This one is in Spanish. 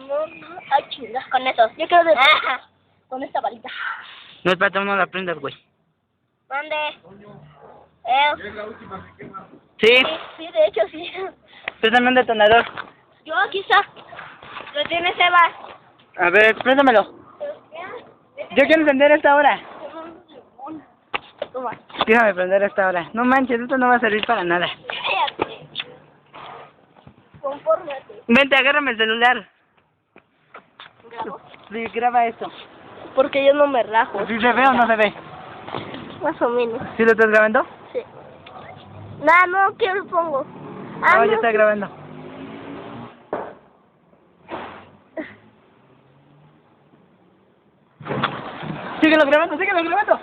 no. Ay, chingas, con eso. Yo quiero de... con esta varita. No, espérate, no la prendas, güey. ¿Dónde? Sí. Sí, de hecho, sí. Préstame un detonador. Yo, aquí está. Lo tiene Sebas. A ver, préstamelo. Yo quiero encender esta hora. Toma. Déjame prender esta hora. No manches, esto no va a servir para nada. Cállate. Confórmate. Vente, agárrame el celular. ¿Grabo? Sí, graba esto. Porque yo no me rajo. ¿Sí se ve o no se ve? Más o menos. ¿Sí lo estás grabando? Sí. No, ¿qué lo pongo? No, ya está grabando. Síguelo grabando, síguelo grabando.